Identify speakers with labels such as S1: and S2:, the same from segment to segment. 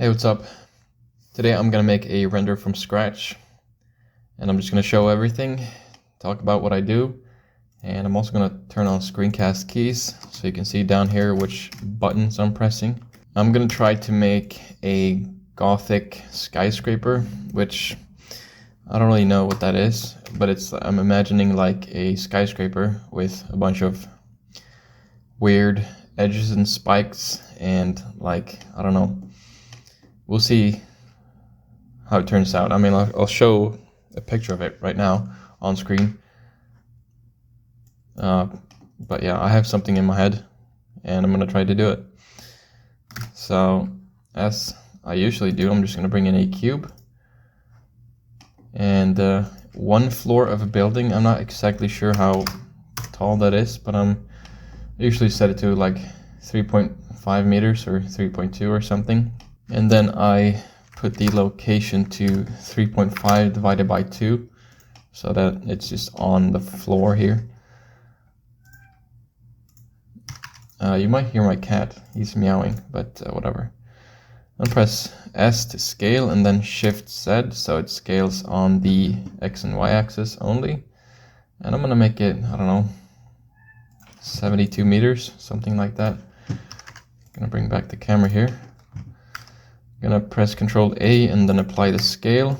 S1: Hey, what's up? Today I'm gonna make a render from scratch, and I'm just gonna show everything, talk about what I do, and I'm also gonna turn on screencast keys so you can see down here which buttons I'm pressing. I'm gonna try to make a gothic skyscraper, which I don't really know what that is, but I'm imagining like a skyscraper with a bunch of weird edges and spikes and like, I don't know. We'll see how it turns out. I mean, I'll show a picture of it right now on screen. But yeah, I have something in my head and I'm gonna try to do it. So as I usually do, I'm just gonna bring in a cube and one floor of a building. I'm not exactly sure how tall that is, but I usually set it to like 3.5 meters or 3.2 or something. And then I put the location to 3.5 divided by 2 so that it's just on the floor here. You might hear my cat, he's meowing, but whatever. I'll press S to scale and then Shift Z so it scales on the X and Y axis only. And I'm gonna make it, I don't know, 72 meters, something like that. Gonna bring back the camera here. Gonna press Ctrl A and then apply the scale.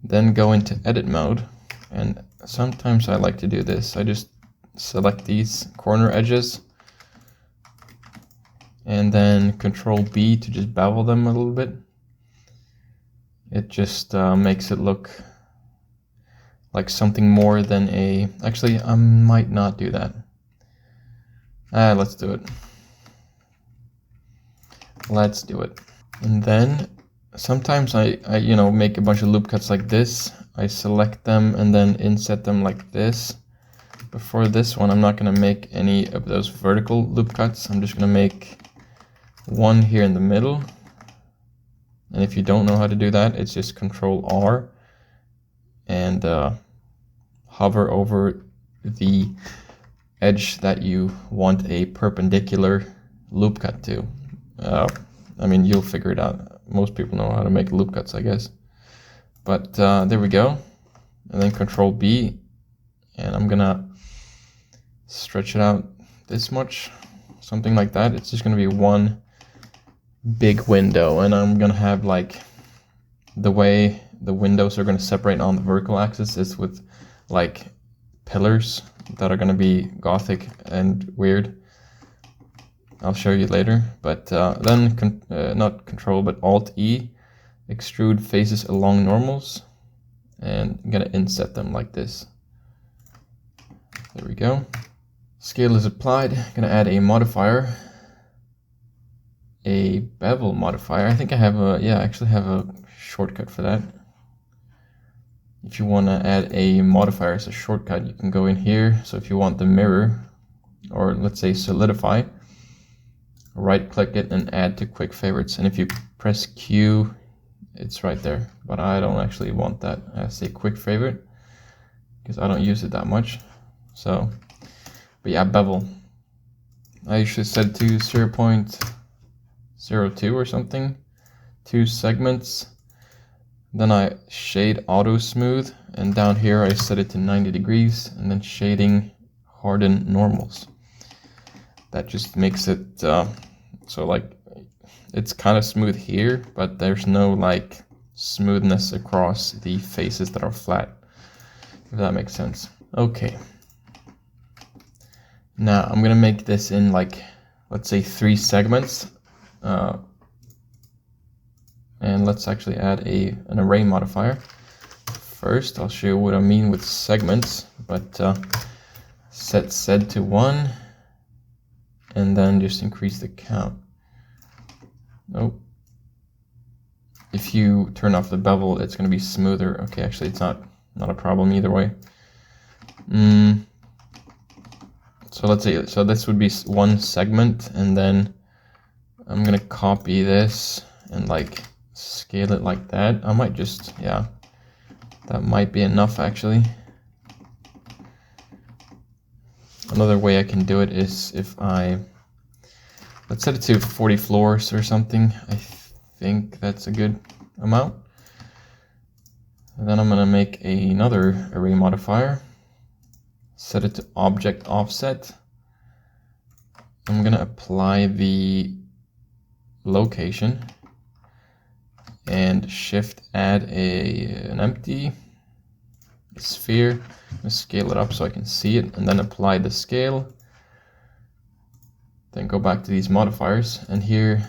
S1: Then go into edit mode. And sometimes I like to do this. I just select these corner edges and then Ctrl B to just bevel them a little bit. It just makes it look like something more than a... Actually, I might not do that. Let's do it. Let's do it. And then sometimes I make a bunch of loop cuts like this. I select them and then inset them like this. But for this one, I'm not going to make any of those vertical loop cuts. I'm just going to make one here in the middle. And if you don't know how to do that, it's just Ctrl R and hover over the edge that you want a perpendicular loop cut to. I mean, you'll figure it out. Most people know how to make loop cuts, I guess. But there we go. And then Ctrl B, and I'm gonna stretch it out this much, something like that. It's just gonna be one big window, and I'm gonna have like the way the windows are gonna separate on the vertical axis is with like pillars that are gonna be gothic and weird. I'll show you later, but then not Control but Alt E, extrude faces along normals, and I'm gonna inset them like this. There we go. Scale is applied. I'm gonna add a modifier, a bevel modifier. I think I have a, I actually have a shortcut for that. If you want to add a modifier as a shortcut, you can go in here. So if you want the mirror, or let's say solidify, right click it and add to quick favorites, and if you press Q it's right there, but I don't actually want that as a quick favorite because I don't use it that much. So, but yeah, bevel, I usually set it to 0.02 or something, 2 segments. Then I shade auto smooth, and down here I set it to 90 degrees, and then shading harden normals. That just makes it so like it's kind of smooth here, but there's no like smoothness across the faces that are flat, if that makes sense. Okay. Now I'm gonna make this in like, let's say 3 segments. And let's actually add an array modifier. First, I'll show you what I mean with segments, but set Z to 1. And then just increase the count. Oh, if you turn off the bevel, it's going to be smoother. Okay, actually, it's not a problem either way. So let's say, so this would be 1 segment, and then I'm going to copy this and like scale it like that. I might just, yeah, that might be enough actually. Another way I can do it is if let's set it to 40 floors or something. I think that's a good amount. And then I'm gonna make another array modifier, set it to object offset. I'm gonna apply the location and shift add an empty sphere. I'm gonna scale it up so I can see it, and then apply the scale. Then go back to these modifiers, and here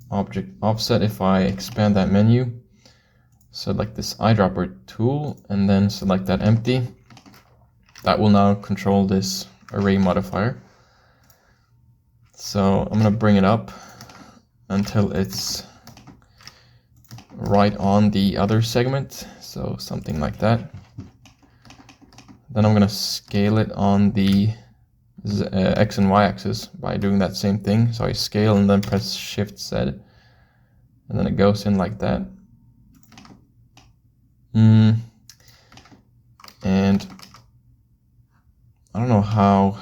S1: object offset, if I expand that menu, select this eyedropper tool and then select that empty, that will now control this array modifier. So I'm gonna bring it up until it's right on the other segment, so something like that. Then I'm gonna scale it on the X and Y axis by doing that same thing. So I scale and then press Shift Z, and then it goes in like that. And I don't know how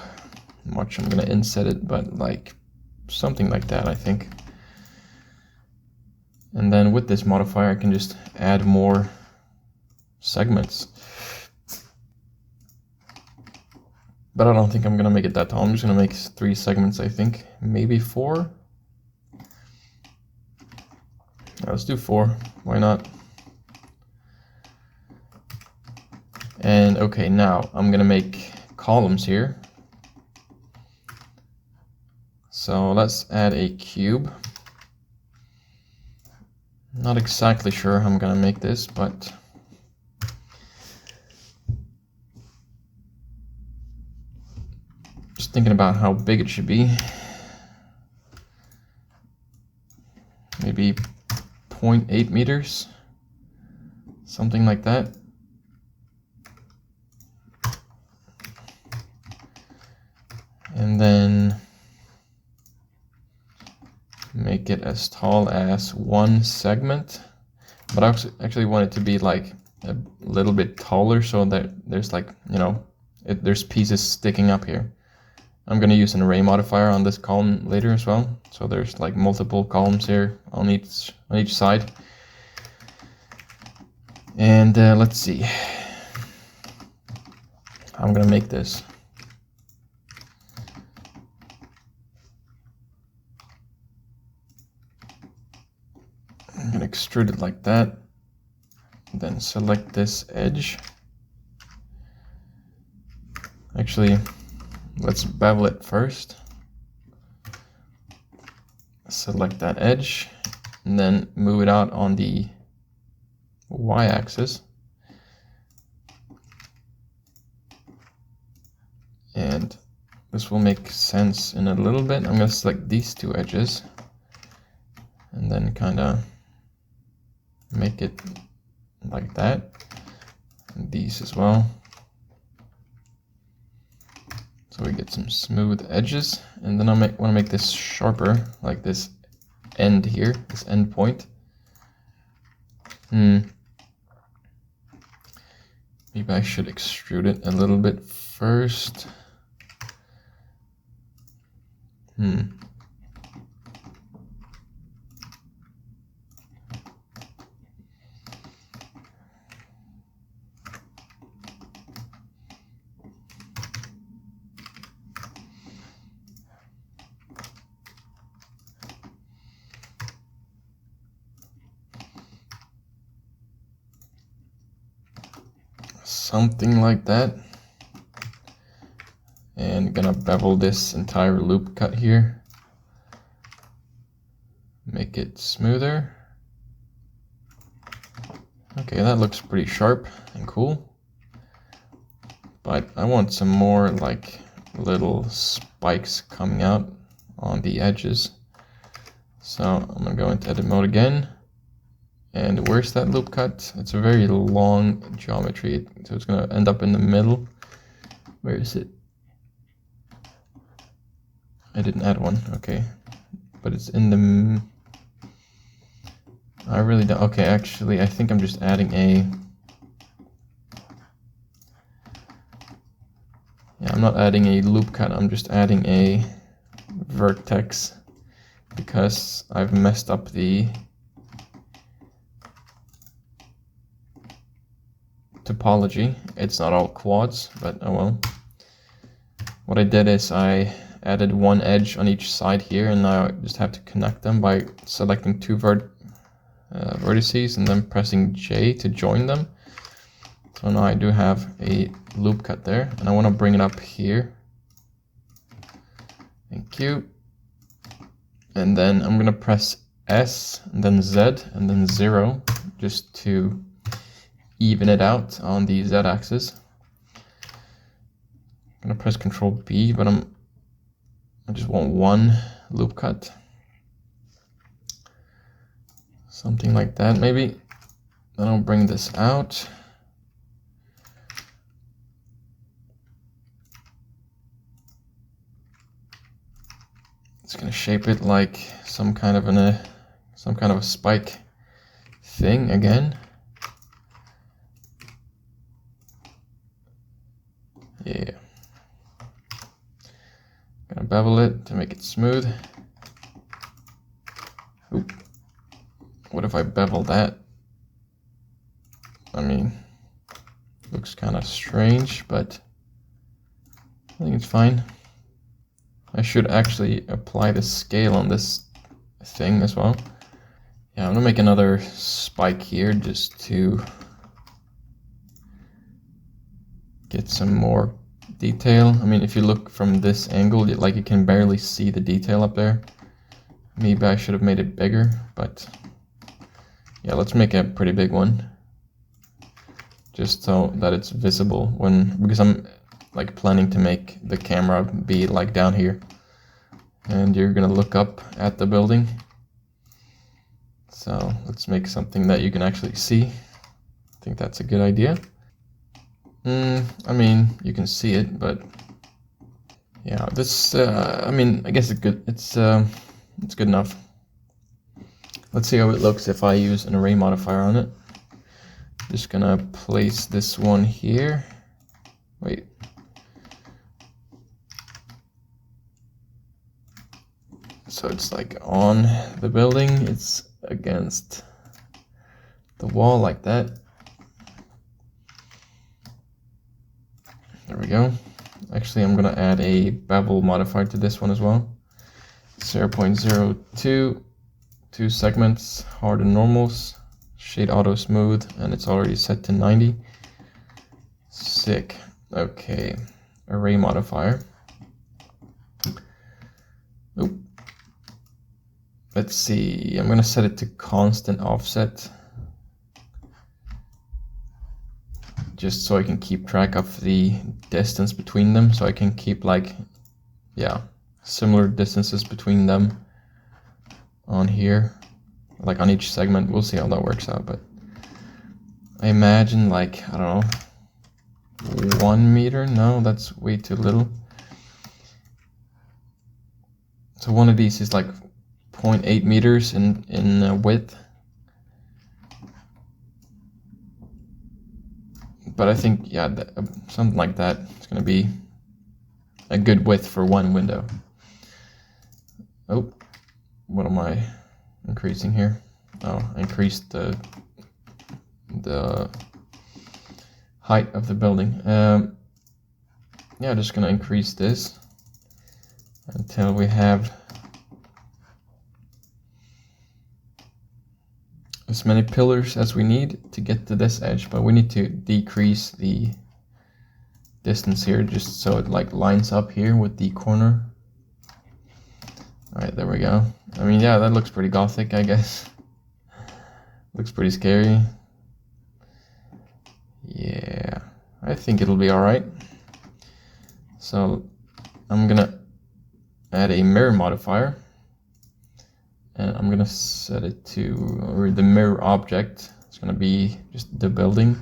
S1: much I'm gonna inset it, but like something like that, I think. And then with this modifier, I can just add more segments. But I don't think I'm gonna make it that tall. I'm just gonna make 3 segments, I think. Maybe 4? Yeah, let's do 4. Why not? And okay, now I'm gonna make columns here. So let's add a cube. Not exactly sure how I'm gonna make this, but just thinking about how big it should be. Maybe 0.8 meters, something like that. And then make it as tall as 1 segment. But I actually want it to be like a little bit taller so that there's like, you know, there's pieces sticking up here. I'm gonna use an array modifier on this column later as well. So there's like multiple columns here on each side. And let's see. I'm gonna make this. I'm gonna extrude it like that. Then select this edge. Actually, let's bevel it first. Select that edge and then move it out on the y-axis. And this will make sense in a little bit. I'm going to select these 2 edges and then kind of make it like that. And these as well. So we get some smooth edges, and then I want to make this sharper, like this end here, this end point. Maybe I should extrude it a little bit first. Something like that. And gonna bevel this entire loop cut here. Make it smoother. Okay, that looks pretty sharp and cool. But I want some more like little spikes coming out on the edges. So I'm gonna go into edit mode again. And where's that loop cut? It's a very long geometry, so it's gonna end up in the middle. Where is it? I didn't add one, okay. But it's in the... I really don't... Okay, actually, I think I'm just adding a... Yeah, I'm not adding a loop cut, I'm just adding a vertex because I've messed up the topology. It's not all quads, but oh well. What I did is I added one edge on each side here, and now I just have to connect them by selecting two vertices and then pressing J to join them. So now I do have a loop cut there, and I want to bring it up here. Thank you. And then I'm going to press S and then Z and then 0 just to even it out on the Z axis. I'm going to press Ctrl B, but I just want one loop cut. Something like that maybe. Then I'll bring this out. It's going to shape it like some kind of a spike thing again. Yeah. Gonna bevel it to make it smooth. Oop. What if I bevel that? I mean, looks kind of strange, but I think it's fine. I should actually apply the scale on this thing as well. Yeah, I'm gonna make another spike here just to get some more detail. I mean, if you look from this angle, like you can barely see the detail up there. Maybe I should have made it bigger, but yeah, let's make a pretty big one. Just so that it's visible because I'm like planning to make the camera be like down here. And you're gonna look up at the building. So let's make something that you can actually see. I think that's a good idea. I mean, you can see it, but yeah, this. I mean, I guess it's good. It's good enough. Let's see how it looks if I use an array modifier on it. Just gonna place this one here. Wait. So it's like on the building. It's against the wall like that. There we go. Actually, I'm gonna add a bevel modifier to this one as well. 0.02, 2 segments, hard and normals, shade auto smooth, and it's already set to 90. Sick. Okay, array modifier. Oop. Let's see, I'm gonna set it to constant offset. Just so I can keep track of the distance between them, so I can keep like, yeah, similar distances between them on here, like on each segment. We'll see how that works out, but I imagine like, I don't know, 1 meter? No, that's way too little. So one of these is like 0.8 meters in width. But I think, yeah, something like that is going to be a good width for one window. Oh, what am I increasing here? Oh, I increased the height of the building. Yeah, just going to increase this until we have as many pillars as we need to get to this edge, but we need to decrease the distance here just so it like lines up here with the corner. All right, there we go. I mean, yeah, that looks pretty gothic, I guess. Looks pretty scary. Yeah, I think it'll be all right. So I'm gonna add a mirror modifier. And I'm gonna set it to, or the mirror object, it's gonna be just the building,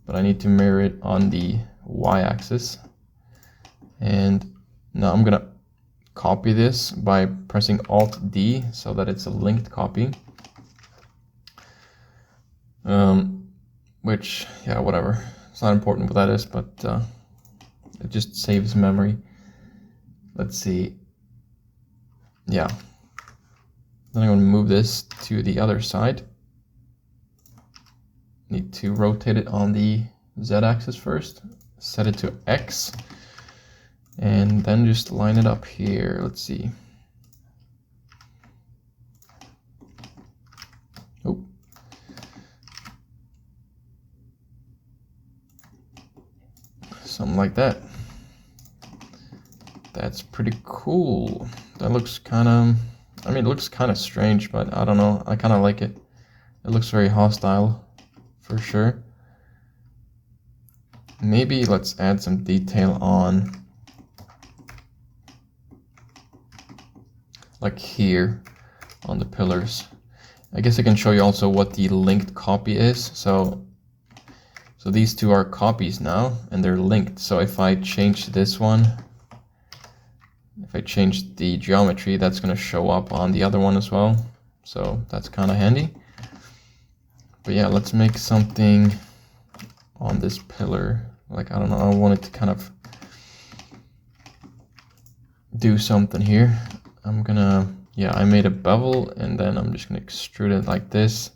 S1: but I need to mirror it on the y-axis. And now I'm gonna copy this by pressing Alt-D so that it's a linked copy. Which, yeah, whatever. It's not important what that is, but it just saves memory. Let's see. Yeah. Then I'm going to move this to the other side. Need to rotate it on the z-axis first, set it to X, and then just line it up here. Let's see. Oh. Something like that. That's pretty cool. That looks kind of, I mean, it looks kind of strange, but I don't know. I kind of like it. It looks very hostile, for sure. Maybe let's add some detail on, like here, on the pillars. I guess I can show you also what the linked copy is. So these two are copies now, and they're linked. So if I change this one, if I change the geometry, that's going to show up on the other one as well. So that's kind of handy. But yeah, let's make something on this pillar. Like, I don't know, I wanted to kind of do something here. I'm gonna, yeah, I made a bevel, and then I'm just gonna extrude it like this.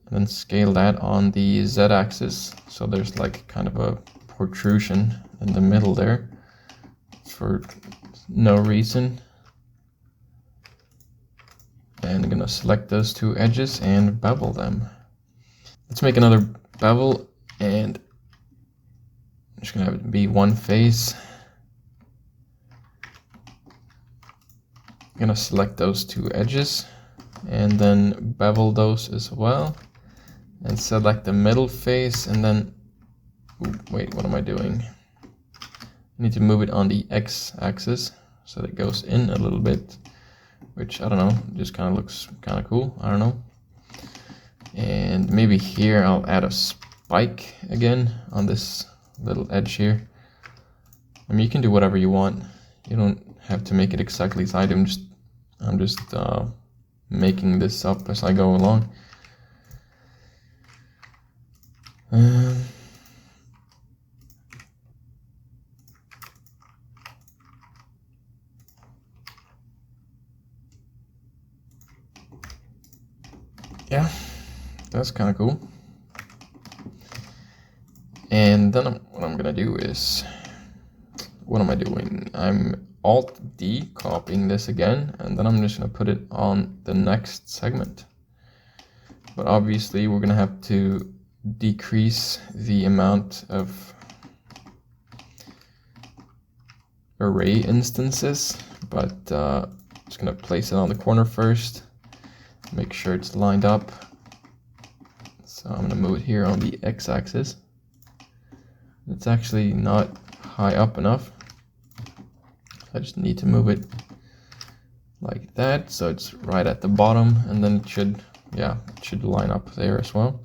S1: And then scale that on the z-axis. So there's like kind of a protrusion in the middle there for no reason. And I'm gonna select those two edges and bevel them. Let's make another bevel, and I'm just gonna have it be one face. I'm gonna select those two edges and then bevel those as well, and select the middle face, and then, ooh, wait, what am I doing? I need to move it on the x-axis so that it goes in a little bit, which, I don't know, just kind of looks kind of cool. I don't know. And maybe here I'll add a spike again on this little edge here. I mean, you can do whatever you want. You don't have to make it exactly as I do. I'm just making this up as I go along. Yeah, that's kind of cool. And then what I'm gonna do is, what am I doing? I'm Alt-D copying this again, and then I'm just gonna put it on the next segment. But obviously we're gonna have to decrease the amount of array instances, but just gonna place it on the corner first, make sure it's lined up. So I'm gonna move it here on the x-axis. It's actually not high up enough. I just need to move it like that, so it's right at the bottom, and then it should, yeah, it should line up there as well.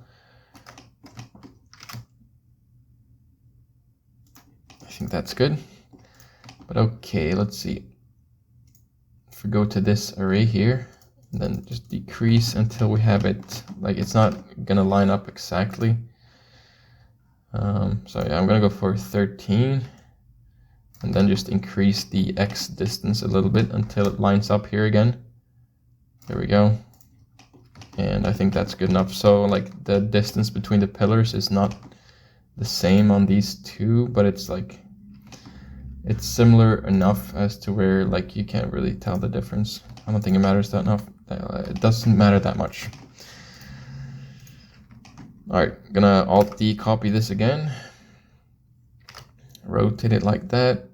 S1: I think that's good. But okay, let's see. If we go to this array here, and then just decrease until we have it, like, it's not gonna line up exactly. So yeah, I'm gonna go for 13, and then just increase the X distance a little bit until it lines up here again. There we go. And I think that's good enough. So like the distance between the pillars is not the same on these two, but it's like, it's similar enough as to where like you can't really tell the difference. I don't think it matters that enough. It doesn't matter that much. All right, gonna Alt-D copy this again, rotate it like that,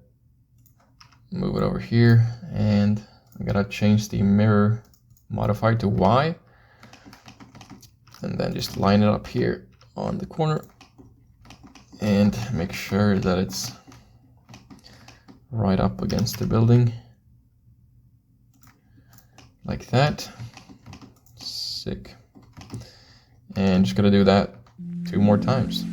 S1: move it over here, and I'm gonna change the mirror modifier to Y, and then just line it up here on the corner and make sure that it's right up against the building like that. Sick. And just gonna do that 2 more times.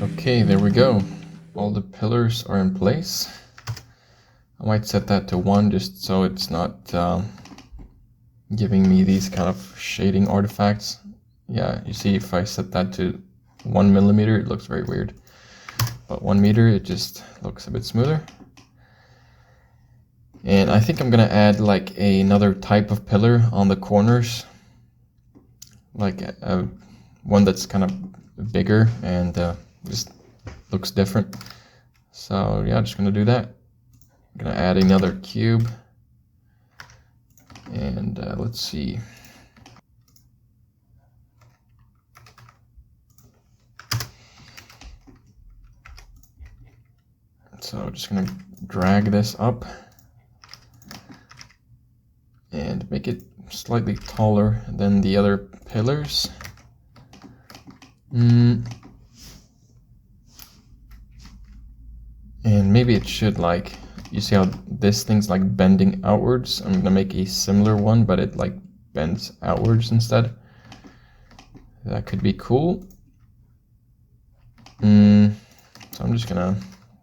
S1: Okay, there we go. All the pillars are in place. I might set that to 1 just so it's not giving me these kind of shading artifacts. Yeah, you see, if I set that to 1 millimeter, it looks very weird. But 1 meter, it just looks a bit smoother. And I think I'm gonna add like another type of pillar on the corners, like one that's kind of bigger and just looks different. So yeah, just gonna do that. I'm gonna add another cube, and let's see. So just gonna drag this up and make it slightly taller than the other pillars. And maybe it should, like, you see how this thing's like bending outwards? I'm gonna make a similar one, but it like bends outwards instead. That could be cool. So I'm just gonna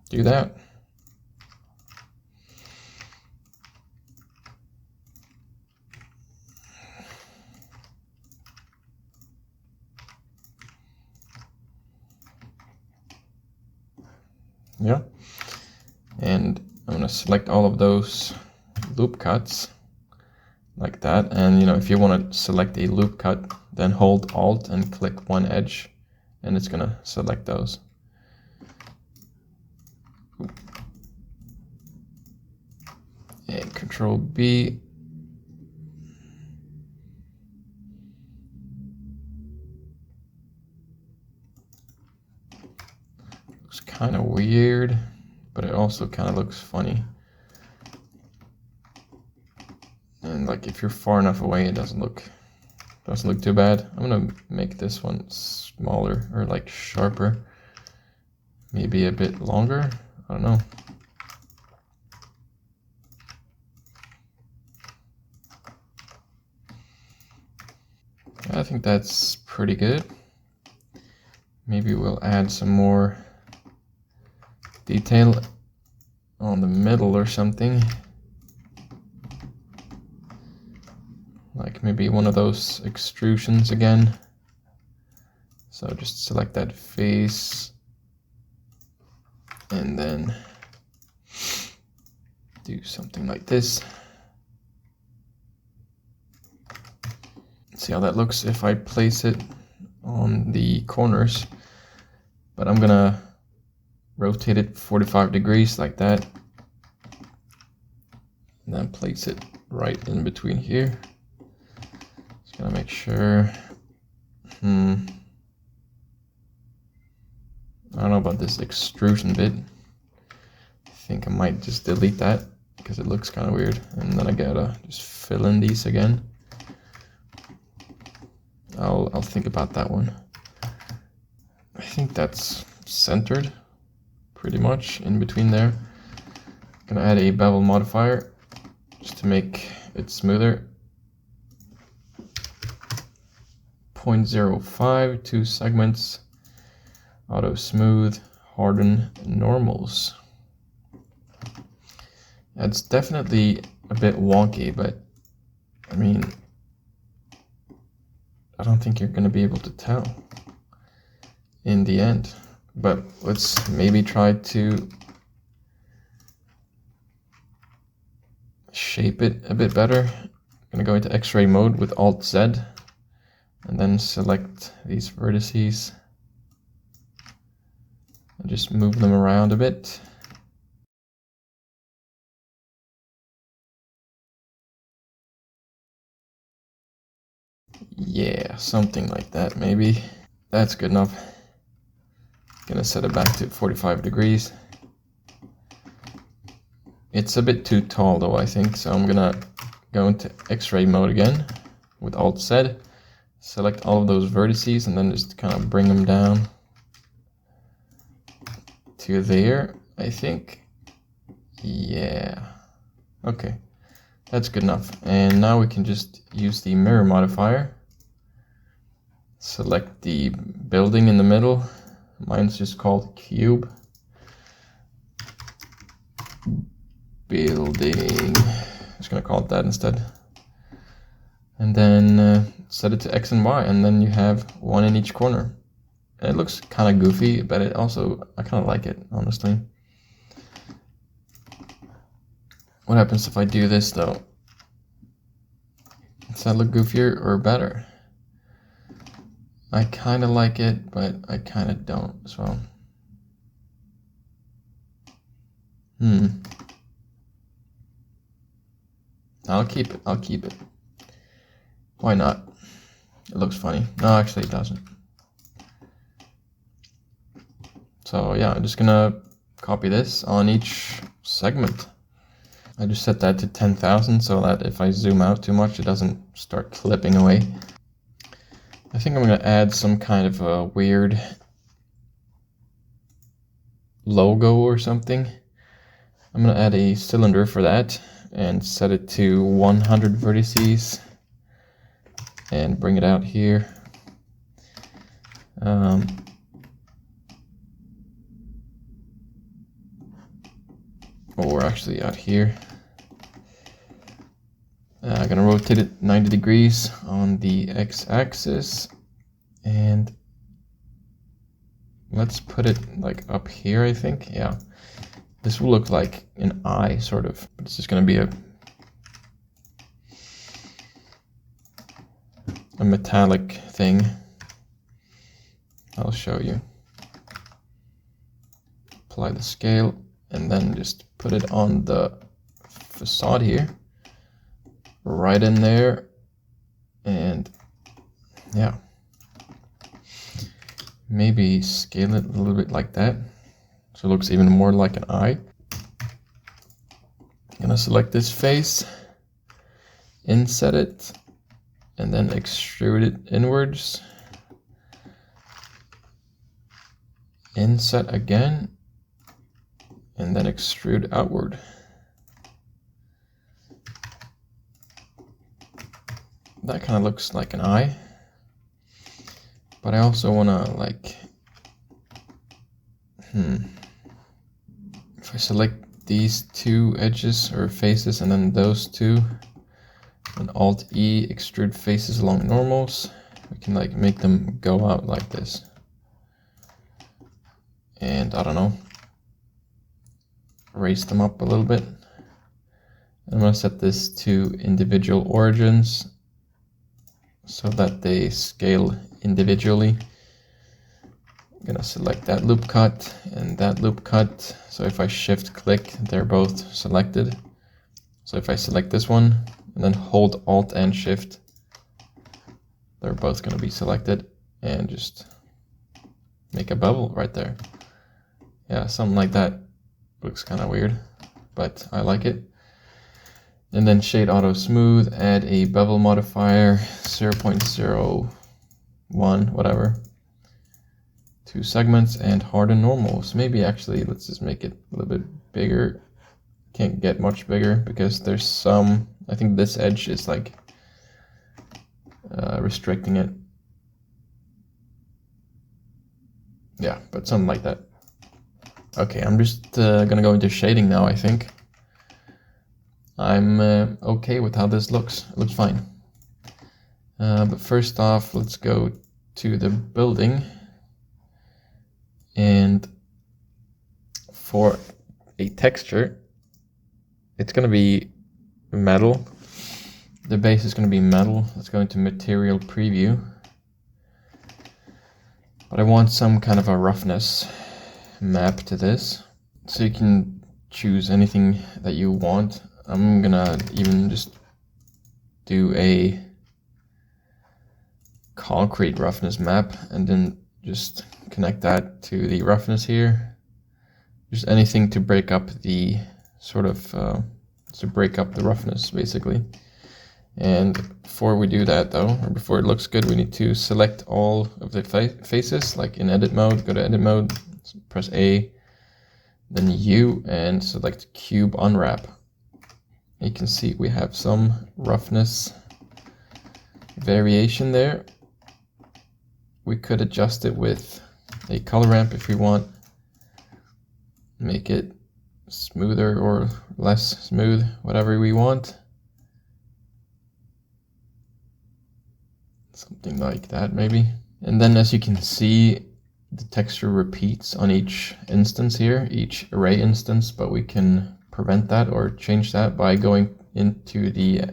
S1: do that. Yeah, and I'm gonna select all of those loop cuts like that. And you know, if you want to select a loop cut, then hold Alt and click one edge, and it's gonna select those. And Control B. Looks kind of weird, but it also kind of looks funny. And like if you're far enough away, it doesn't look too bad. I'm gonna make this one smaller, or like sharper, maybe a bit longer. I don't know. I think that's pretty good. Maybe we'll add some more detail on the middle or something. Like maybe one of those extrusions again. So just select that face and then do something like this. See how that looks if I place it on the corners, but I'm gonna rotate it 45 degrees like that, and then place it right in between here. Just gonna make sure. I don't know about this extrusion bit. I think I might just delete that because it looks kind of weird, and then I gotta just fill in these again. I'll think about that one. I think that's centered pretty much in between there. I'm gonna add a bevel modifier just to make it smoother. 0.05, 2 segments, auto smooth, harden normals. That's definitely a bit wonky, but I mean, I don't think you're going to be able to tell in the end. But let's maybe try to shape it a bit better. I'm going to go into X-ray mode with Alt-Z and then select these vertices and just move them around a bit. Yeah, something like that maybe. That's good enough. Gonna set it back to 45 degrees. It's a bit too tall though, I think, so I'm gonna go into X-ray mode again with Alt-Z, select all of those vertices and then just kind of bring them down to there, I think. Yeah, okay, that's good enough. And now we can just use the mirror modifier. Select the building in the middle. Mine's just called cube. Building. Just gonna call it that instead. And then set it to X and Y, and then you have one in each corner. And it looks kind of goofy, but it also, I kind of like it, honestly. What happens if I do this though? Does that look goofier or better? I kind of like it, but I kind of don't as well. I'll keep it. I'll keep it. Why not? It looks funny. No, actually it doesn't. So yeah, I'm just gonna copy this on each segment. I just set that to 10,000 so that if I zoom out too much, it doesn't start clipping away. I think I'm gonna add some kind of a weird logo or something. I'm gonna add a cylinder for that and set it to 100 vertices and bring it out here. Or actually out here. I'm gonna rotate it 90 degrees on the x-axis, and let's put it like up here, I think. Yeah, this will look like an eye, sort of, but it's just gonna be a metallic thing. I'll show you. Apply the scale and then just put it on the facade here, right in there, and yeah, maybe scale it a little bit like that so it looks even more like an eye. I'm gonna select this face, inset it, and then extrude it inwards, inset again, and then extrude outward. That kind of looks like an eye, but I also want to like, if I select these two edges or faces and then those two, and Alt-E, extrude faces along normals, we can like make them go out like this. And I don't know, raise them up a little bit. I'm going to set this to individual origins so that they scale individually. I'm going to select that loop cut and that loop cut. So if I shift click, they're both selected. So if I select this one and then hold Alt and Shift, they're both going to be selected, and just make a bevel right there. Yeah, something like that. Looks kind of weird, but I like it. And then shade auto smooth, add a bevel modifier 0.01, whatever. 2 segments and harden normals. Maybe actually let's just make it a little bit bigger. Can't get much bigger because there's some, I think this edge is like restricting it. Yeah, but something like that. Okay, I'm just gonna go into shading now, I think. I'm okay with how this looks. It looks fine. But first off, let's go to the building. And for a texture, it's gonna be metal. The base is gonna be metal. Let's go into material preview. But I want some kind of a roughness map to this, so you can choose anything that you want. I'm gonna even just do a concrete roughness map and then just connect that to the roughness here. Just anything to break up the sort of to break up the roughness, basically. And before we do that though, or before it looks good, we need to select all of the faces, like in edit mode. Go to edit mode, press A, then U, and select cube unwrap. You can see we have some roughness variation there. We could adjust it with a color ramp if we want. Make it smoother or less smooth, whatever we want. Something like that maybe. And then as you can see, the texture repeats on each instance here, each array instance, but we can prevent that or change that by going into the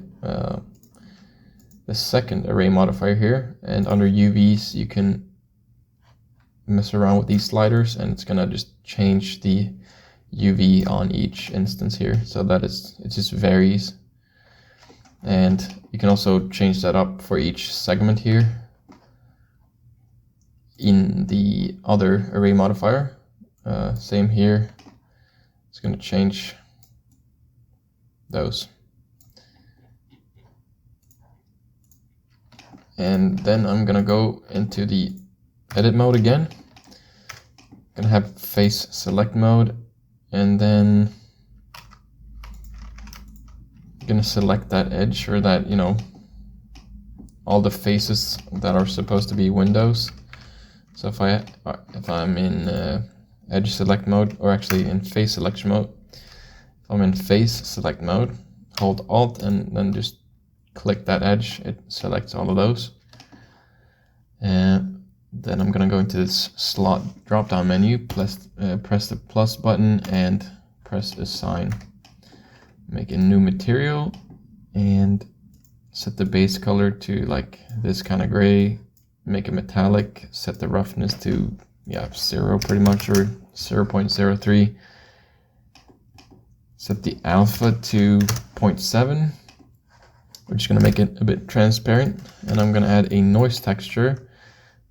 S1: second array modifier here, and under UVs you can mess around with these sliders and it's gonna just change the UV on each instance here, so that it just varies. And you can also change that up for each segment here in the other array modifier. Same here, it's going to change those. And then I'm going to go into the edit mode again. I'm going to have face select mode, and then I'm going to select that edge, or that, you know, all the faces that are supposed to be windows. So if I'm in edge select mode, or actually in face selection mode, if I'm in face select mode, hold Alt and then just click that edge, it selects all of those. And then I'm gonna go into this slot drop down menu, press the plus button and press assign. Make a new material and set the base color to like this kind of gray. Make it metallic, set the roughness to 0 pretty much, or 0.03. Set the alpha to 0.7. We're just gonna make it a bit transparent, and I'm gonna add a noise texture.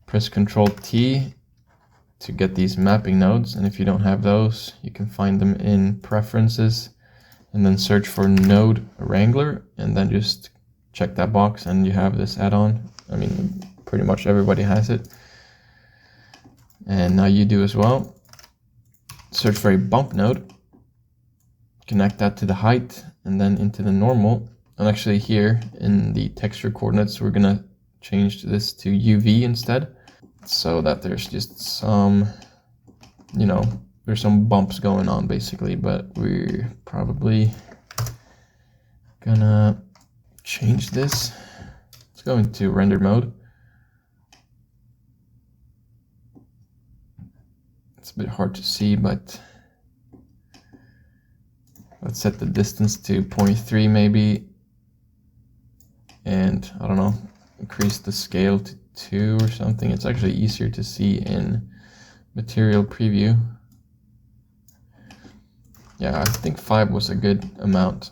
S1: Press Ctrl T to get these mapping nodes, and if you don't have those, you can find them in preferences, and then search for node wrangler, and then just check that box and you have this add-on. I mean, pretty much everybody has it, and now you do as well. Search for a bump node, connect that to the height and then into the normal. And actually here in the texture coordinates, we're gonna change this to UV instead, so that there's just some, you know, there's some bumps going on basically, but we're probably gonna change this. Let's go into render mode. It's a bit hard to see, but let's set the distance to 0.3 maybe, and I don't know, increase the scale to 2 or something. It's actually easier to see in material preview. Yeah, I think 5 was a good amount.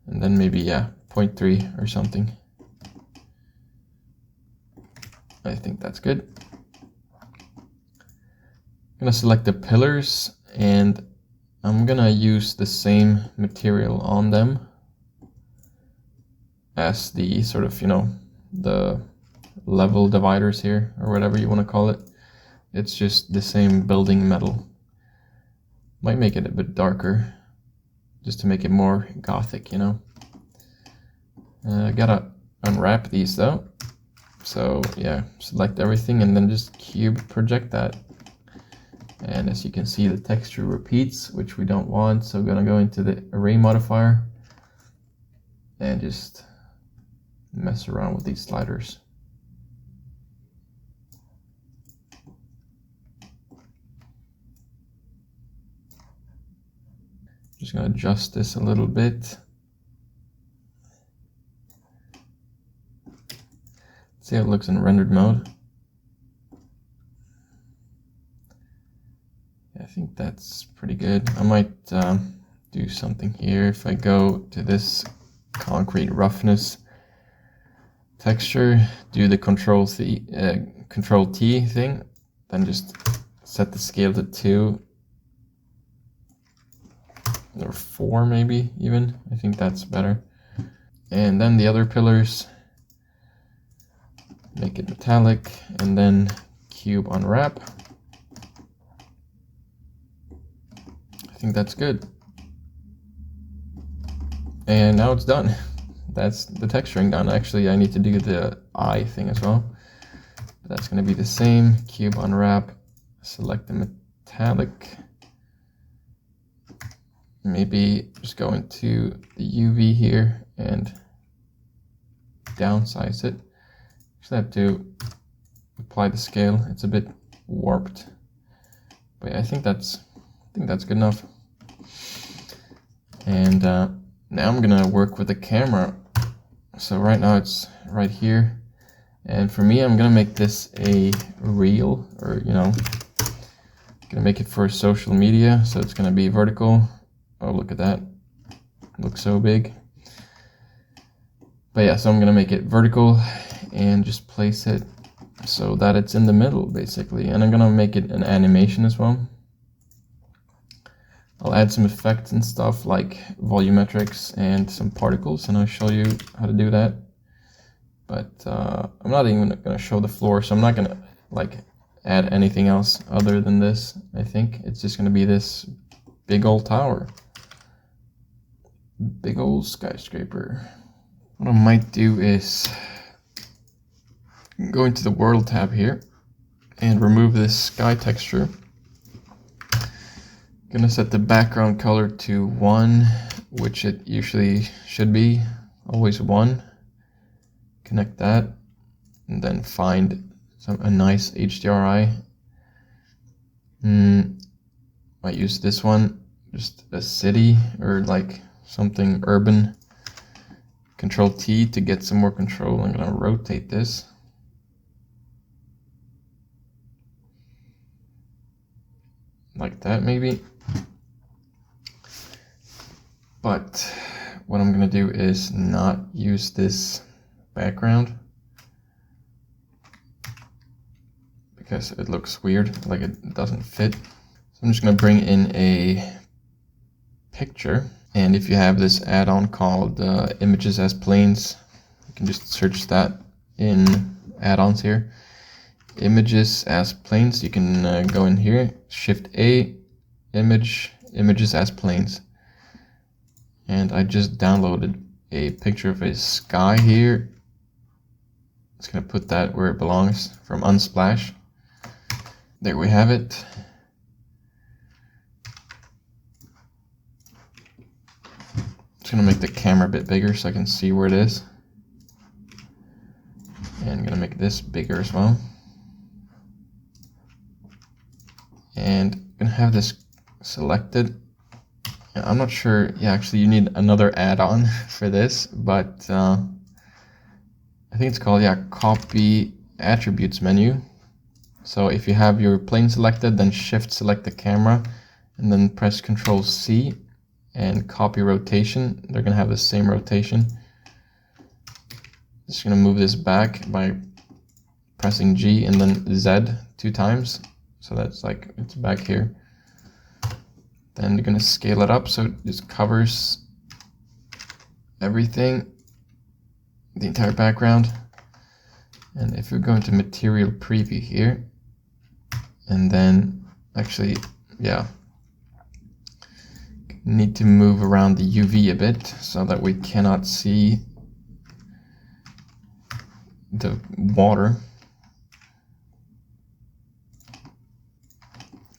S1: And then maybe 0.3 or something. I think that's good. I'm gonna select the pillars, and I'm gonna use the same material on them as the sort of, you know, the level dividers here, or whatever you want to call it. It's just the same building metal. Might make it a bit darker, just to make it more gothic, you know. I gotta unwrap these though. So yeah, select everything and then just cube project that. And as you can see, the texture repeats, which we don't want. So I'm gonna go into the array modifier and just mess around with these sliders. Just gonna adjust this a little bit. See how it looks in rendered mode. I think that's pretty good. I might do something here. If I go to this concrete roughness texture, do the Control T thing, then just set the scale to 2 or 4 maybe even. I think that's better. And then the other pillars, make it metallic, and then cube unwrap. I think that's good. And now it's done. That's the texturing done. Actually, I need to do the eye thing as well. But that's going to be the same. Cube unwrap, select the metallic. Maybe just go into the UV here and downsize it. Actually, I have to apply the scale. It's a bit warped, but I think that's good enough. And now I'm gonna work with the camera. So right now it's right here, and for me, I'm gonna make this a reel, or gonna make it for social media. So it's gonna be vertical. Oh, look at that! Looks so big. But yeah, so I'm gonna make it vertical and just place it so that it's in the middle, basically. And I'm gonna make it an animation as well. I'll add some effects and stuff like volumetrics and some particles, and I'll show you how to do that. But I'm not even gonna show the floor, so I'm not gonna like add anything else other than this. I think it's just gonna be this big old tower. Big old skyscraper. What I might do is go into the world tab here and remove this sky texture. Gonna set the background color to 1, which it usually should be, always 1. Connect that, and then find a nice HDRI. Might use this one, just a city or like something urban. Control T to get some more control. I'm gonna rotate this. Like that maybe. But what I'm gonna do is not use this background because it looks weird, like it doesn't fit. So I'm just gonna bring in a picture. And if you have this add-on called Images as Planes, you can just search that in add-ons here. Images as Planes, you can go in here, Shift A, Images as Planes. And I just downloaded a picture of a sky here. It's gonna put that where it belongs from Unsplash. There we have it. Gonna make the camera a bit bigger so I can see where it is, and I'm gonna make this bigger as well, and I'm gonna have this selected. I'm not sure, yeah, actually you need another add-on for this, but I think it's called, yeah, Copy Attributes menu. So if you have your plane selected, then Shift select the camera and then press Control C and copy rotation. They're gonna have the same rotation. Just gonna move this back by pressing G and then Z 2 times. So that's like, it's back here. Then you're gonna scale it up so it just covers everything, the entire background. And if we go into material preview here, and then actually, yeah, need to move around the UV a bit so that we cannot see the water.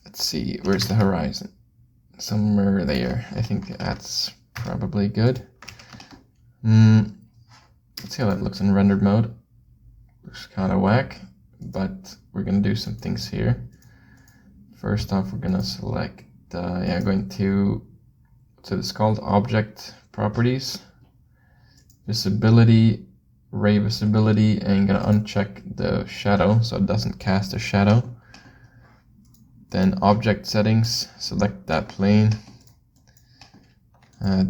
S1: Let's see, where's the horizon? Somewhere there. I think that's probably good. Let's see how that looks in rendered mode. Looks kind of whack, but we're gonna do some things here. First off, we're gonna select, going to, so it's called Object Properties, Visibility, Ray Visibility, and I'm gonna uncheck the shadow so it doesn't cast a shadow. Then Object Settings, select that plane,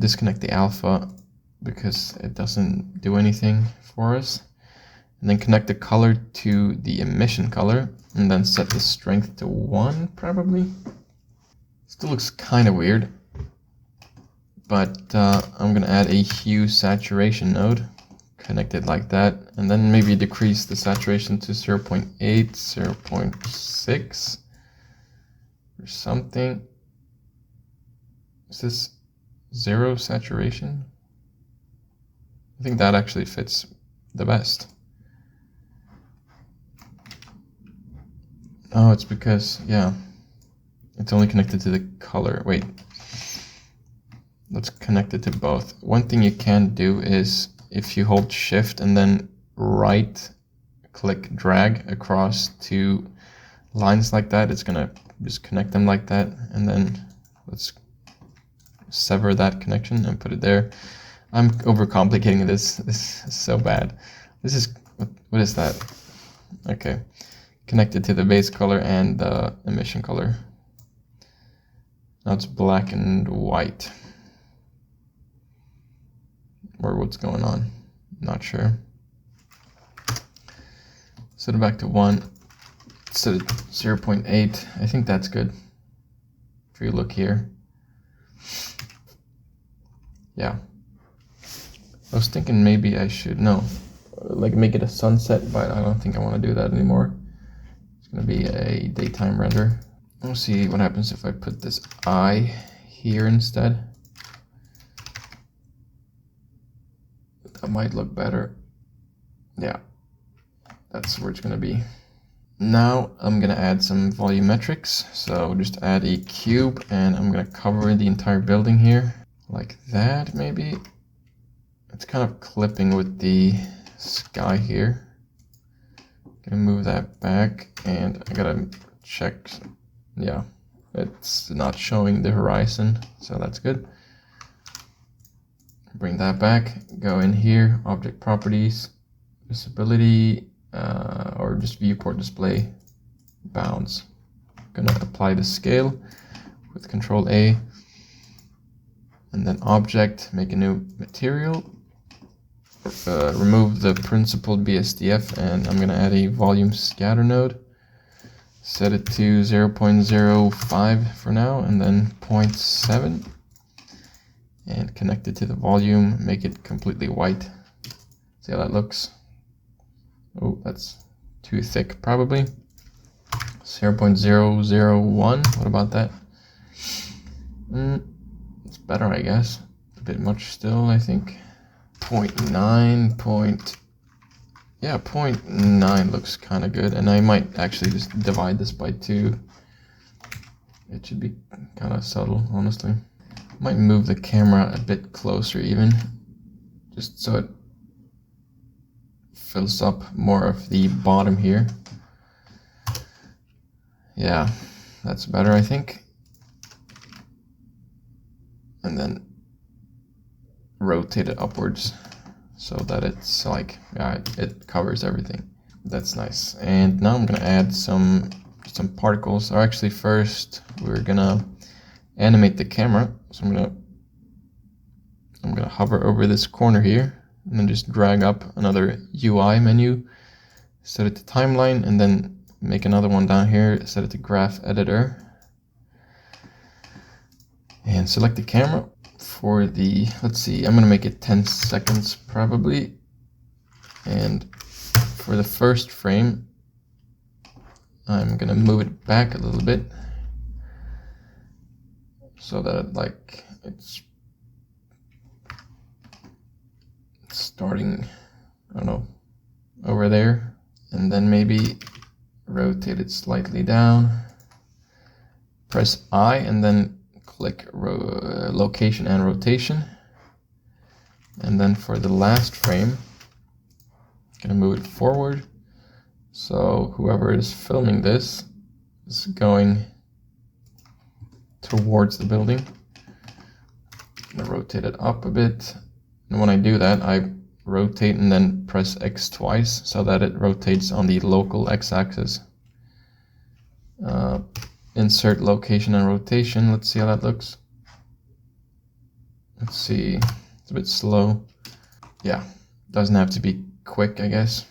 S1: disconnect the alpha because it doesn't do anything for us. And then connect the color to the emission color, and then set the strength to 1, probably. Still looks kind of weird, but I'm gonna add a hue saturation node, connect it like that, and then maybe decrease the saturation to 0.8, 0.6, or something. Is this 0 saturation? I think that actually fits the best. Oh, it's because, yeah, it's only connected to the color. Wait, let's connect it to both. One thing you can do is if you hold shift and then right click drag across two lines like that, it's gonna just connect them like that, and then let's sever that connection and put it there. I'm overcomplicating this. This is so bad. This is, what is that? Okay, connected to the base color and the emission color. Now it's black and white. Or what's going on? Not sure. Set it back to 1. Set it 0.8. I think that's good. If you look here. Yeah. I was thinking maybe I should, like make it a sunset, but I don't think I want to do that anymore. It's going to be a daytime render. We'll see what happens if I put this eye here instead. That might look better. Yeah, that's where it's going to be. Now I'm going to add some volumetrics. So just add a cube and I'm going to cover the entire building here. Like that, maybe. It's kind of clipping with the sky here. Gonna move that back, and I gotta check. Yeah, it's not showing the horizon, so that's good. Bring that back, go in here, object properties, visibility, or just viewport display bounds. Gonna apply the scale with Control A, and then object, make a new material. Remove the principled BSDF, and I'm going to add a volume scatter node. Set it to 0.05 for now, and then 0.7. And connect it to the volume, make it completely white. See how that looks? Oh, that's too thick probably. 0.001, what about that? It's better, I guess. A bit much still, I think. 0.9, yeah, 0.9 looks kind of good, and I might actually just divide this by 2. It should be kind of subtle, honestly. Might move the camera a bit closer even, just so it fills up more of the bottom here. Yeah, that's better, I think. And then rotate it upwards so that it's like, yeah, it covers everything. That's nice. And now I'm gonna add some particles. Or actually first we're gonna animate the camera. So I'm gonna hover over this corner here and then just drag up another UI menu, set it to timeline, and then make another one down here, set it to graph editor, and select the camera. For the, let's see, I'm gonna make it 10 seconds probably, and for the first frame I'm gonna move it back a little bit so that like it's starting, I don't know, over there, and then maybe rotate it slightly down, press I, and then click location and rotation. And then for the last frame, I'm gonna move it forward. So whoever is filming this is going towards the building. I'm gonna rotate it up a bit. And when I do that, I rotate and then press X twice so that it rotates on the local X-axis. Insert location and rotation. Let's see how that looks. Let's see. It's a bit slow. Yeah, doesn't have to be quick, I guess.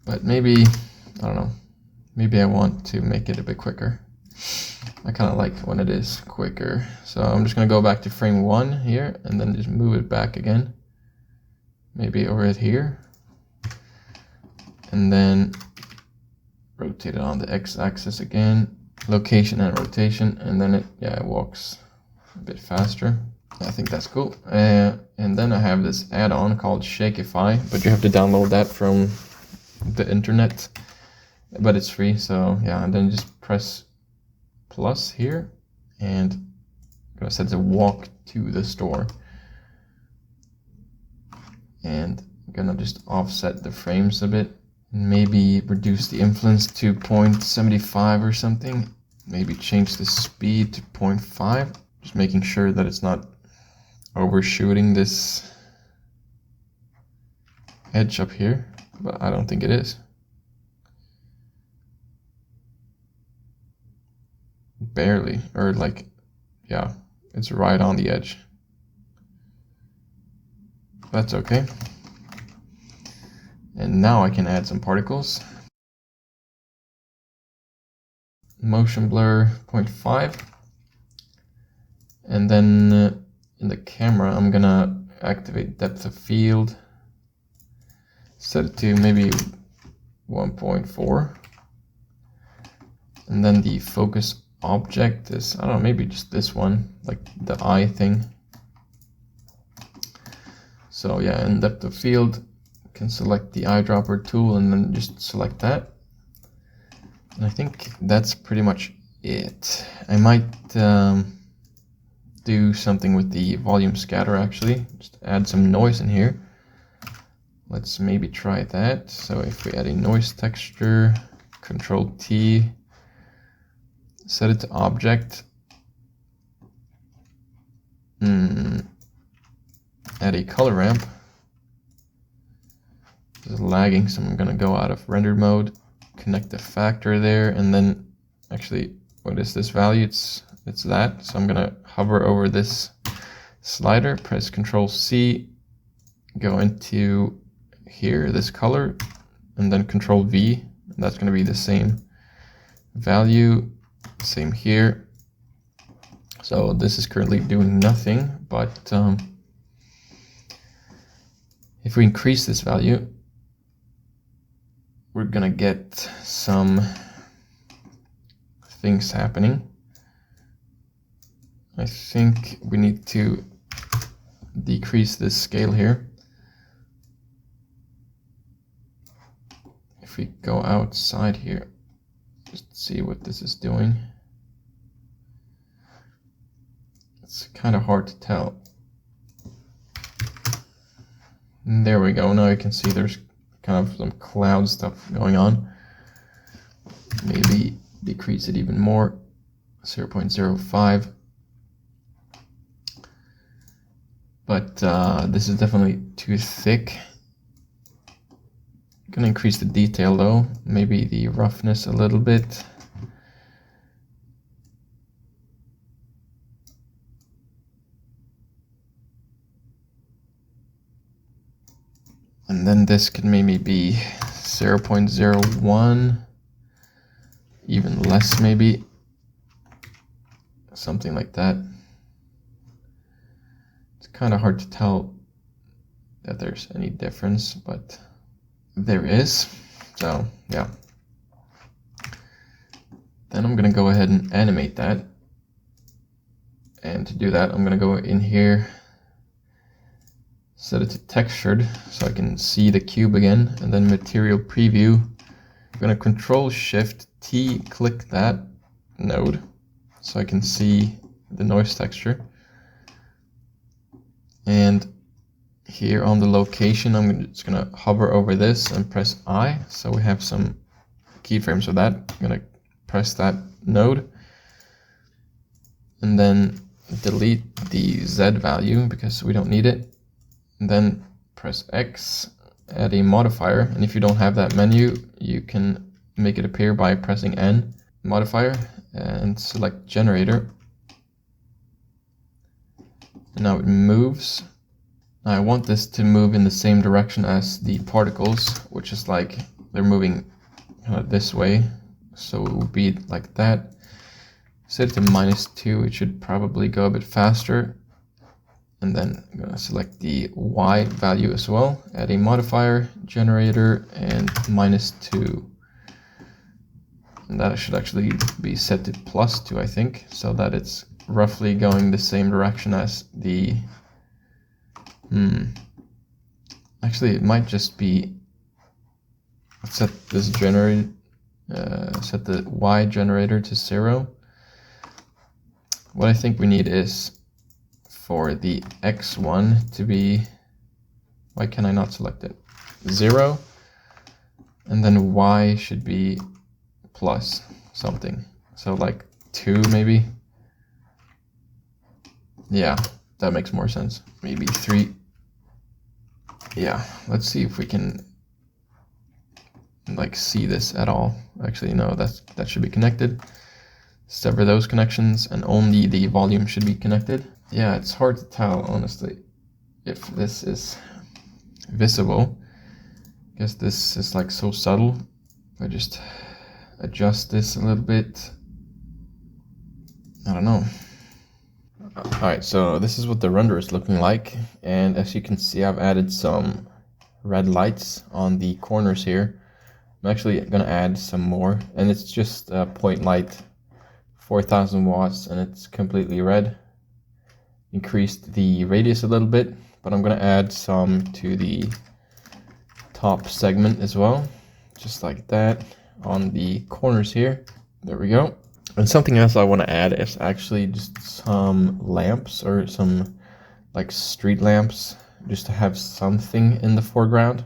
S1: But maybe, I don't know, maybe I want to make it a bit quicker. I kind of like when it is quicker. So I'm just going to go back to frame 1 here and then just move it back again. Maybe over it here. And then rotate it on the X-axis again, location and rotation, and then it walks a bit faster. I think that's cool. And then I have this add-on called Shakeify, but you have to download that from the internet, but it's free. So yeah, and then just press plus here, and I'm gonna set the walk to the store, and I'm gonna just offset the frames a bit. Maybe reduce the influence to 0.75 or something. Maybe change the speed to 0.5. Just making sure that it's not overshooting this edge up here, but I don't think it is. Barely, or like, yeah, it's right on the edge. That's okay. And now I can add some particles. Motion blur 0.5. And then in the camera, I'm gonna activate depth of field. Set it to maybe 1.4. And then the focus object is, I don't know, maybe just this one, like the eye thing. So yeah, in depth of field, you can select the eyedropper tool and then just select that. And I think that's pretty much it. I might do something with the volume scatter actually, just add some noise in here. Let's maybe try that. So if we add a noise texture, Control T, set it to object, add a color ramp. This is lagging, so I'm gonna go out of render mode, connect the factor there, and then actually, what is this value? It's that. So I'm gonna hover over this slider, press Control C, go into here, this color, and then Control V, and that's gonna be the same value, same here. So this is currently doing nothing, but if we increase this value, we're gonna get some things happening. I think we need to decrease this scale here. If we go outside here, just see what this is doing. It's kind of hard to tell. And there we go. Now you can see there's kind of some cloud stuff going on. Maybe decrease it even more, 0.05. But this is definitely too thick. I'm gonna increase the detail though, maybe the roughness a little bit. And then this could maybe be 0.01, even less maybe, something like that. It's kind of hard to tell that there's any difference, but there is. So yeah. Then I'm gonna go ahead and animate that. And to do that, I'm gonna go in here, set it to textured so I can see the cube again, and then material preview. I'm gonna Control Shift T, click that node so I can see the noise texture. And here on the location, I'm just gonna hover over this and press I, so we have some keyframes of that. I'm gonna press that node and then delete the Z value because we don't need it. And then press X, add a modifier, and if you don't have that menu, you can make it appear by pressing N, modifier, and select generator. And now it moves. Now I want this to move in the same direction as the particles, which is like they're moving kind of this way, so it will be like that. Set it to -2, it should probably go a bit faster. And then I'm going to select the Y value as well, add a modifier, generator, and -2. And that should actually be set to +2, I think, so that it's roughly going the same direction as the... Actually, it might just be... Let's set this generator, set the Y generator to 0. What I think we need is for the X one to be Why can I not select it? 0. And then Y should be plus something. So like 2 maybe. Yeah, that makes more sense. Maybe 3. Yeah, let's see if we can like see this at all. Actually, no, that should be connected. Sever those connections and only the volume should be connected. Yeah, it's hard to tell, honestly, if this is visible. I guess this is like so subtle. I just adjust this a little bit. I don't know. Alright, so this is what the render is looking like. And as you can see, I've added some red lights on the corners here. I'm actually going to add some more. And it's just a point light, 4000 watts, and it's completely red. Increased the radius a little bit, but I'm going to add some to the top segment as well. Just like that on the corners here. There we go. And something else I want to add is actually just some lamps or some like street lamps, just to have something in the foreground.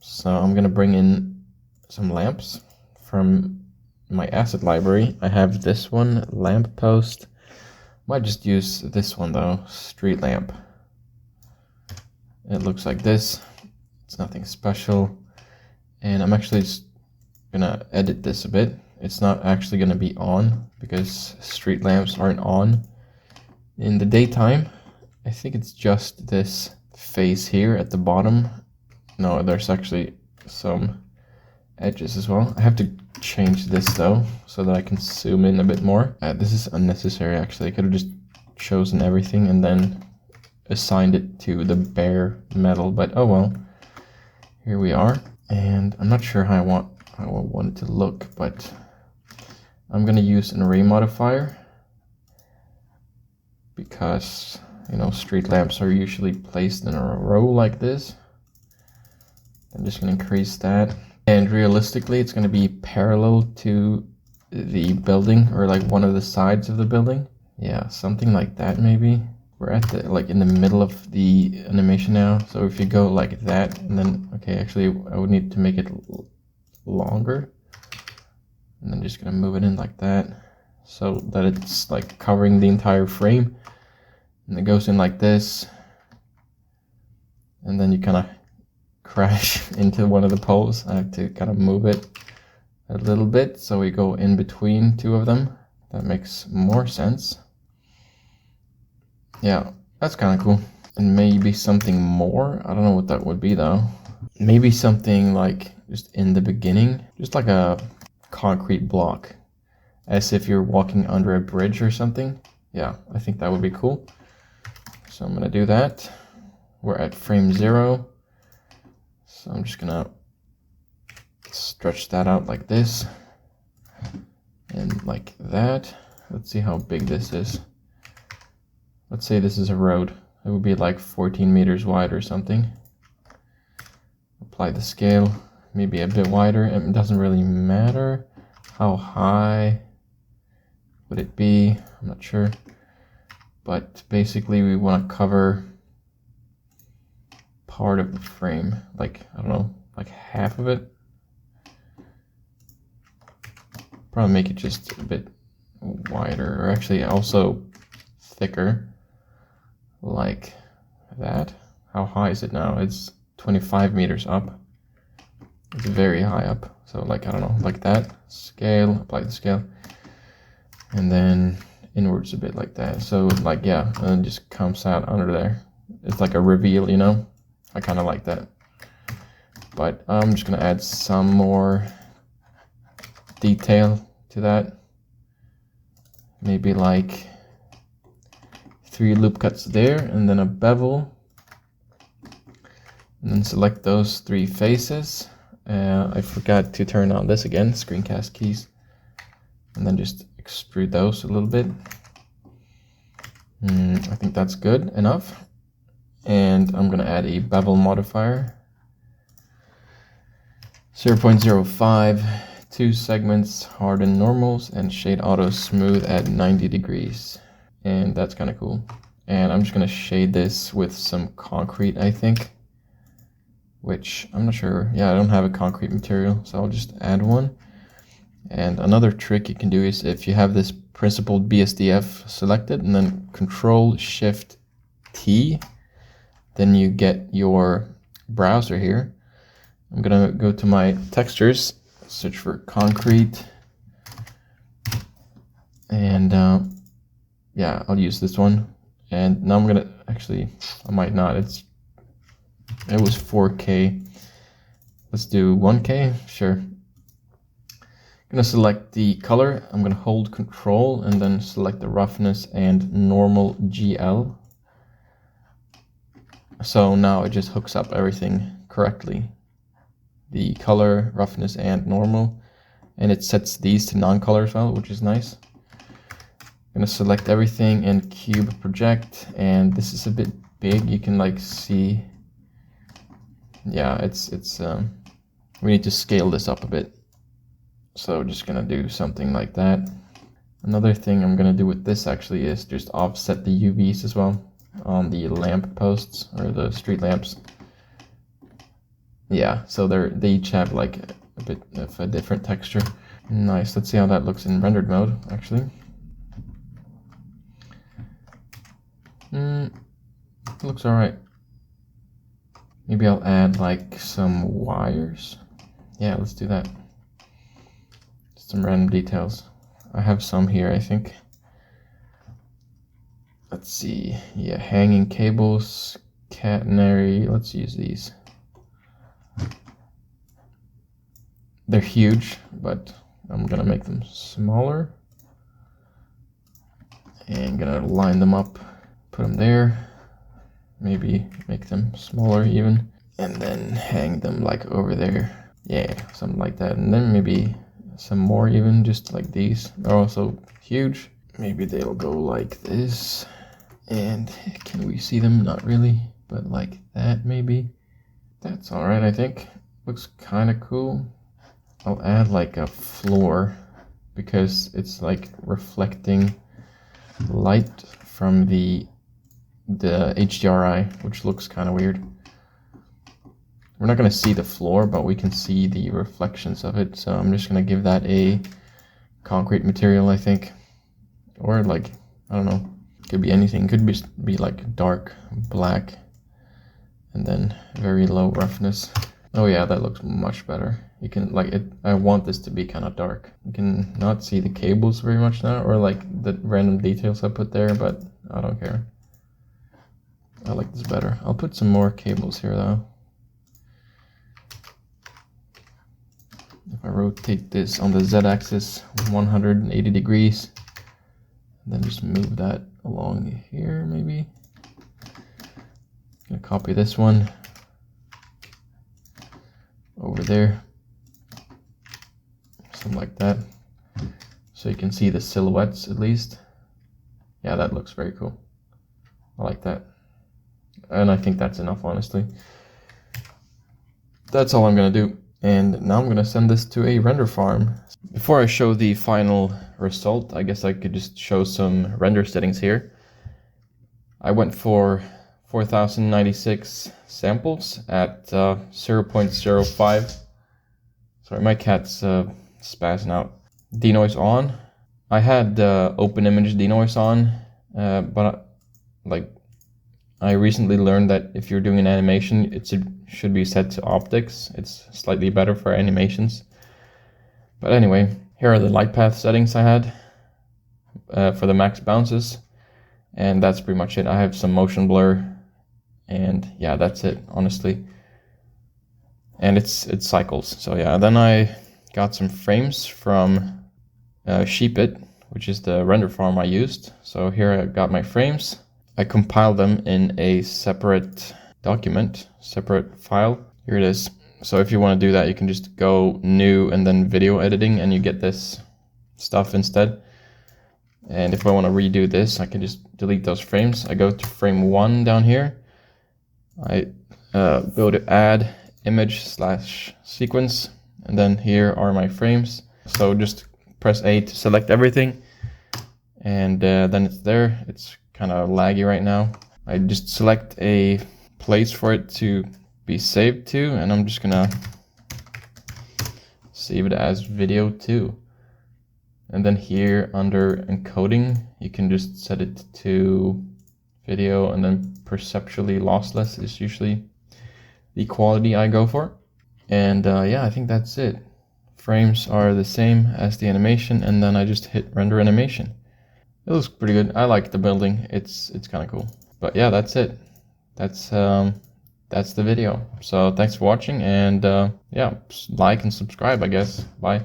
S1: So I'm going to bring in some lamps from my asset library. I have this one, lamp post. Might just use this one though, street lamp. It looks like this. It's nothing special. And I'm actually just gonna edit this a bit. It's not actually gonna be on because street lamps aren't on in the daytime. I think it's just this face here at the bottom. No, there's actually some edges as well. I have to change this though so that I can zoom in a bit more. This is unnecessary actually. I could have just chosen everything and then assigned it to the bare metal, but oh well. Here we are. And I'm not sure how I want it to look, but I'm gonna use an array modifier because, you know, street lamps are usually placed in a row like this. I'm just gonna increase that. And realistically, it's gonna be parallel to the building or like one of the sides of the building. Yeah, something like that maybe. We're at the, like in the middle of the animation now. So if you go like that and then, okay, actually I would need to make it longer. And then just gonna move it in like that so that it's like covering the entire frame. And it goes in like this. And then you kind of crash into one of the poles. I have to kind of move it a little bit so we go in between two of them. That makes more sense. Yeah, that's kind of cool. And maybe something more. I don't know what that would be though. Maybe something like just in the beginning, just like a concrete block, as if you're walking under a bridge or something. Yeah, I think that would be cool. So I'm gonna do that. We're at frame 0. So I'm just gonna stretch that out like this and like that. Let's see how big this is. Let's say this is a road. It would be like 14 meters wide or something. Apply the scale, maybe a bit wider. It doesn't really matter. How high would it be? I'm not sure. But basically we want to cover part of the frame, like, I don't know, like half of it. Probably make it just a bit wider, or actually also thicker, like that. How high is it now? It's 25 meters up. It's very high up. So like, I don't know, like that. Scale, apply the scale. And then inwards a bit like that. So like, yeah, and it just comes out under there. It's like a reveal, you know? I kind of like that. But I'm just gonna add some more detail to that. Maybe like 3 loop cuts there, and then a bevel. And then select those 3 faces. I forgot to turn on this again, screencast keys. And then just extrude those a little bit. I think that's good enough. And I'm gonna add a bevel modifier. 0.05, 2 segments, harden normals, and shade auto smooth at 90 degrees. And that's kind of cool. And I'm just gonna shade this with some concrete, I think, which I'm not sure. Yeah, I don't have a concrete material, so I'll just add one. And another trick you can do is if you have this principled BSDF selected and then Control-Shift-T, then you get your browser here. I'm gonna go to my textures, search for concrete, and yeah, I'll use this one. And now I'm gonna, actually, I might not, it was 4K. Let's do 1K, sure. I'm gonna select the color. I'm gonna hold Control and then select the roughness and normal GL. So now it just hooks up everything correctly. The color, roughness, and normal. And it sets these to non-color as well, which is nice. I'm gonna select everything and cube project, and this is a bit big. You can like see, yeah, we need to scale this up a bit. So just gonna do something like that. Another thing I'm gonna do with this actually is just offset the UVs as well on the lamp posts or the street lamps. Yeah, so they each have like a bit of a different texture. Nice. Let's see how that looks in rendered mode actually. Looks alright. Maybe I'll add like some wires. Yeah, let's do that. Some random details. I have some here, I think. Let's see. Yeah, hanging cables, catenary. Let's use these. They're huge, but I'm gonna make them smaller. And gonna line them up, put them there. Maybe make them smaller even. And then hang them like over there. Yeah, something like that. And then maybe some more even, just like these. They're also huge. Maybe they'll go like this. And can we see them? Not really, but like that maybe. That's all right, I think. Looks kind of cool. I'll add like a floor because it's like reflecting light from the HDRI, which looks kind of weird. We're not going to see the floor, but we can see the reflections of it. So I'm just going to give that a concrete material, I think. Or like, I don't know, could be anything. Could be like dark black and then very low roughness. Oh yeah, that looks much better. You can like it. I want this to be kind of dark. You can not see the cables very much now, or like the random details I put there, but I don't care. I like this better. I'll put some more cables here though. If I rotate this on the Z-axis 180 degrees, then just move that along here maybe. Gonna copy this one over there, something like that, so you can see the silhouettes at least. Yeah, that looks very cool. I like that. And I think that's enough, honestly. That's all I'm gonna do. And now I'm gonna send this to a render farm. Before I show the final result, I guess I could just show some render settings here. I went for 4096 samples at 0.05. Sorry, my cat's spazzing out. Denoise on. I had open image denoise on, but like I recently learned that if you're doing an animation, it should be set to optics. It's slightly better for animations. But anyway, here are the light path settings I had for the max bounces. And that's pretty much it. I have some motion blur. And yeah, that's it, honestly. And it's cycles. So yeah, then I got some frames from Sheepit, which is the render farm I used. So here I got my frames. I compiled them in a separate document, separate file. Here it is. So if you want to do that, you can just go new and then video editing and you get this stuff instead. And if I want to redo this, I can just delete those frames. I go to frame 1 down here. I go to add image / sequence, and then here are my frames. So just press A to select everything, and then it's there. It's kind of laggy right now. I just select a place for it to be saved to, and I'm just gonna save it as video 2. And then here under encoding, you can just set it to video, and then perceptually lossless is usually the quality I go for. And yeah, I think that's it. Frames are the same as the animation, and then I just hit render animation. It looks pretty good. I like the building. It's kind of cool. But yeah, that's it. That's the video. So thanks for watching, and yeah, like and subscribe, I guess. Bye.